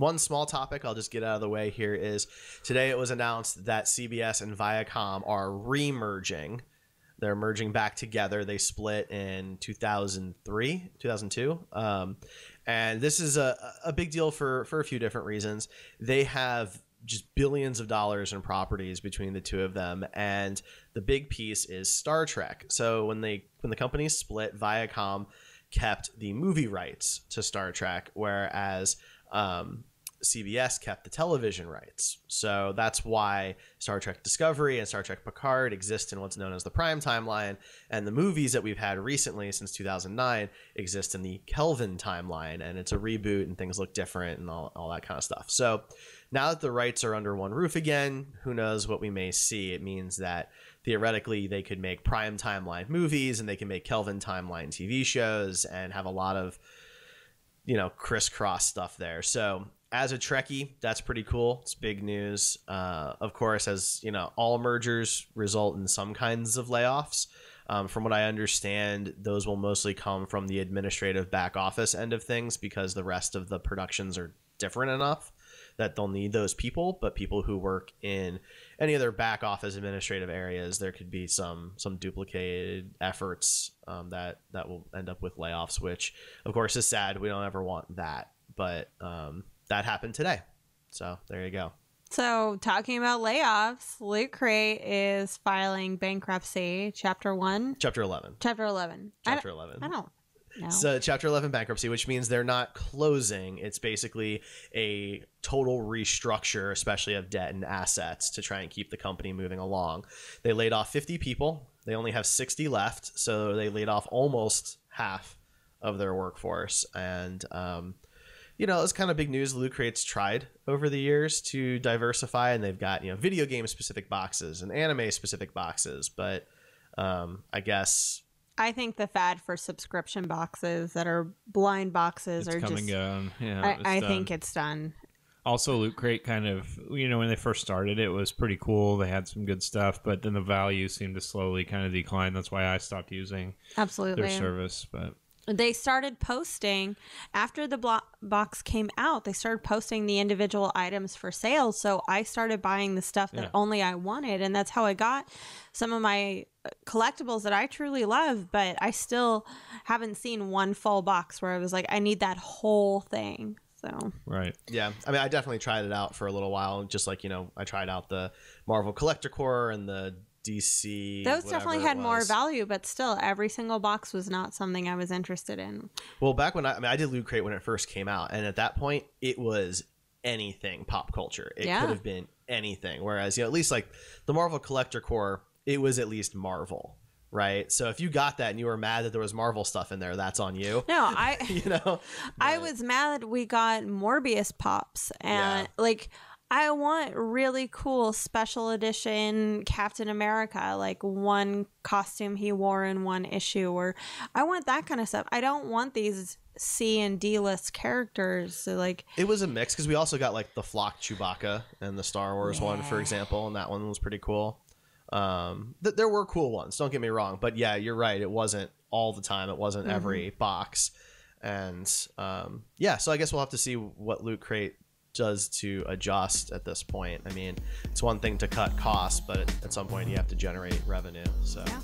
one small topic I'll just get out of the way here is today it was announced that CBS and Viacom are re-merging. They're merging back together. They split in 2003, 2002. And this is a big deal for a few different reasons. They have just billions of dollars in properties between the two of them. And the big piece is Star Trek. So when the companies split, Viacom kept the movie rights to Star Trek, whereas CBS kept the television rights. So that's why Star Trek Discovery and Star Trek Picard exist in what's known as the Prime Timeline, and the movies that we've had recently since 2009 exist in the Kelvin Timeline, and it's a reboot and things look different and all that kind of stuff. So now that the rights are under one roof again, who knows what we may see. It means that theoretically they could make Prime Timeline movies and they can make Kelvin Timeline TV shows and have a lot of, crisscross stuff there. So as a Trekkie, that's pretty cool. It's big news. Of course, as all mergers result in some kinds of layoffs. From what I understand, those will mostly come from the administrative back office end of things because the rest of the productions are different enough that they'll need those people. But people who work in any other back office administrative areas, there could be some duplicated efforts that will end up with layoffs, which of course is sad. We don't ever want that, but that happened today. So there you go. So talking about layoffs, Lootcrate is filing bankruptcy, Chapter 1. Chapter 11. Chapter 11. Chapter 11. I don't know. So Chapter 11 bankruptcy, which means they're not closing. It's basically a total restructure, especially of debt and assets, to try and keep the company moving along. They laid off 50 people. They only have 60 left. So they laid off almost half of their workforce. And, it's kind of big news. Lootcrate's tried over the years to diversify, and they've got, video game specific boxes and anime specific boxes. But I guess I think the fad for subscription boxes that are blind boxes it's are come just. And gone. Yeah, I think it's done. Also, Lootcrate kind of, when they first started, it was pretty cool. They had some good stuff, but then the value seemed to slowly kind of decline. That's why I stopped using Absolutely their service. But they started posting after the box came out. They started posting the individual items for sale. So I started buying the stuff that only I wanted. And that's how I got some of my collectibles that I truly love. But I still haven't seen one full box where I was like, I need that whole thing. So right. Yeah. I mean, I definitely tried it out for a little while. Just like, I tried out the Marvel Collector Core and the DC. Those definitely had more value, but still, every single box was not something I was interested in. Well, back when I did Loot Crate when it first came out, and at that point, it was anything pop culture. It could have been anything. Whereas, at least like the Marvel Collector Core, it was at least Marvel, right? So if you got that and you were mad that there was Marvel stuff in there, that's on you. No, I was mad we got Morbius pops and I want really cool special edition Captain America, like one costume he wore in one issue, or I want that kind of stuff. I don't want these C and D list characters. So it was a mix because we also got like the Flock Chewbacca and the Star Wars one, for example, and that one was pretty cool. There were cool ones, don't get me wrong, but yeah, you're right. It wasn't all the time. It wasn't every box, and so I guess we'll have to see what Loot Crate does to adjust at this point. I mean, it's one thing to cut costs, but at some point you have to generate revenue. So. Yeah.